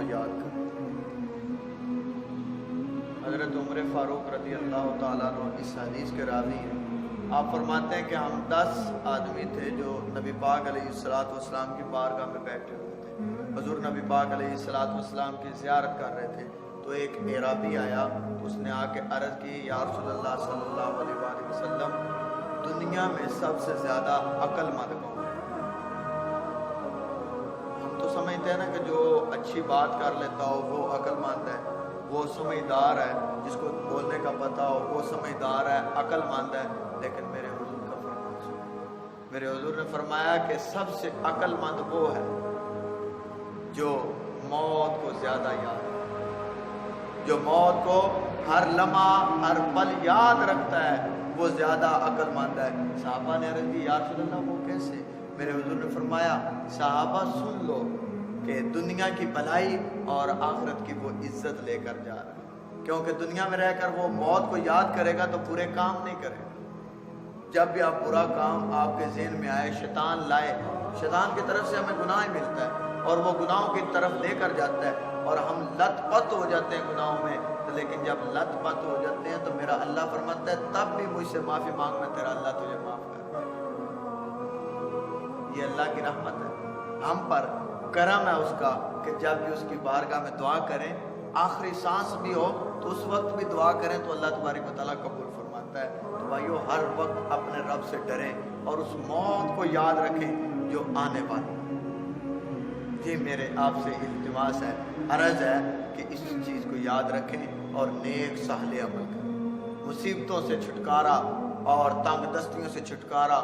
کو یاد کریں۔ حضرت عمر فاروق رضی اللہ تعالیٰ عنہ اس حدیث کے راوی ہیں۔ آپ فرماتے ہیں کہ ہم 10 آدمی تھے جو نبی پاک علیہ السلام کی بارگاہ میں بیٹھے ہوئے تھے۔ حضور نبی پاک علیہ السلام کی زیارت کر رہے تھے تو ایک اعرابی آیا، اس نے آ کے عرض کی، یا رسول اللہ صلی اللہ علیہ وآلہ وسلم، دنیا میں سب سے زیادہ عقل مند کون ہے؟ ہم تو سمجھتے ہیں نا کہ جو اچھی بات کر لیتا ہو وہ عقل مند ہے، وہ سمجھدار ہے، جس کو بولنے کا پتہ ہو وہ سمجھدار ہے، عقل مند ہے۔ لیکن میرے حضور کا فرمان سنو، میرے حضور نے فرمایا کہ سب سے عقل مند وہ ہے جو موت کو زیادہ یاد رکھتا ہے، جو موت کو ہر لمحہ ہر پل یاد رکھتا ہے، وہ زیادہ عقل مند ہے۔ صحابہ نے عرض کی، یا رسول اللہ وہ کیسے؟ میرے حضور نے فرمایا، صحابہ سن لو کہ دنیا کی بھلائی اور آخرت کی وہ عزت لے کر جا رہا ہے، کیونکہ دنیا میں رہ کر وہ موت کو یاد کرے گا تو برے کام نہیں کرے گا۔ جب بھی آپ برا کام آپ کے ذہن میں آئے، شیطان لائے، شیطان کی طرف سے ہمیں گناہ ملتا ہے اور وہ گناہوں کی طرف لے کر جاتا ہے اور ہم لت پت ہو جاتے ہیں گناہوں میں۔ لیکن جب لت پت ہو جاتے ہیں تو میرا اللہ فرماتا ہے تب بھی مجھ سے معافی مانگ، میں تیرا اللہ تجھے معاف کر دے۔ یہ اللہ کی رحمت ہے، ہم پر کرم ہے اس کا کہ جب بھی اس کی بارگاہ میں دعا کریں، آخری سانس بھی ہو تو اس وقت بھی دعا کریں تو اللہ تبارک و تعالیٰ قبول فرماتا ہے۔ تو بھائیو، ہر وقت اپنے رب سے ڈریں اور اس موت کو یاد رکھیں جو آنے والی ہے۔ یہ میرے آپ سے التماس ہے، عرض ہے کہ اس چیز کو یاد رکھیں اور نیک صالح عمل کریں۔ مصیبتوں سے چھٹکارا اور تنگ دستیوں سے چھٹکارا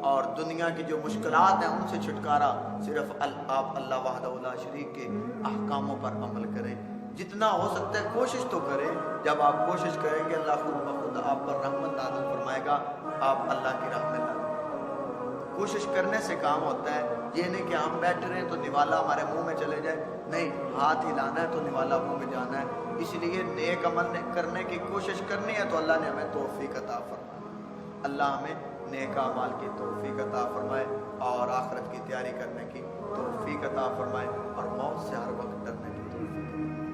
اور دنیا کی جو مشکلات ہیں ان سے چھٹکارا صرف آپ اللہ وحدہ لا شریک کے احکاموں پر عمل کریں۔ جتنا ہو سکتا ہے کوشش تو کریں۔ جب آپ کوشش کریں گے اللہ خود بخود آپ پر رحمت نازل فرمائے گا، آپ اللہ کی راہ میں لگیں۔ کوشش کرنے سے کام ہوتا ہے، یہ نہیں کہ ہم بیٹھے رہیں تو نوالا ہمارے منہ میں چلے جائے، نہیں، ہاتھ ہلانا ہے تو نوالا منہ میں جانا ہے۔ اس لیے نیک عمل کرنے کی کوشش کرنی ہے تو اللہ نے ہمیں توفیق عطا فرمائے۔ اللہ ہمیں نیک اعمال کی توفیق عطا فرمائے اور آخرت کی تیاری کرنے کی توفیق عطا فرمائے اور موت سے ہر وقت ڈرنے کی توفیق۔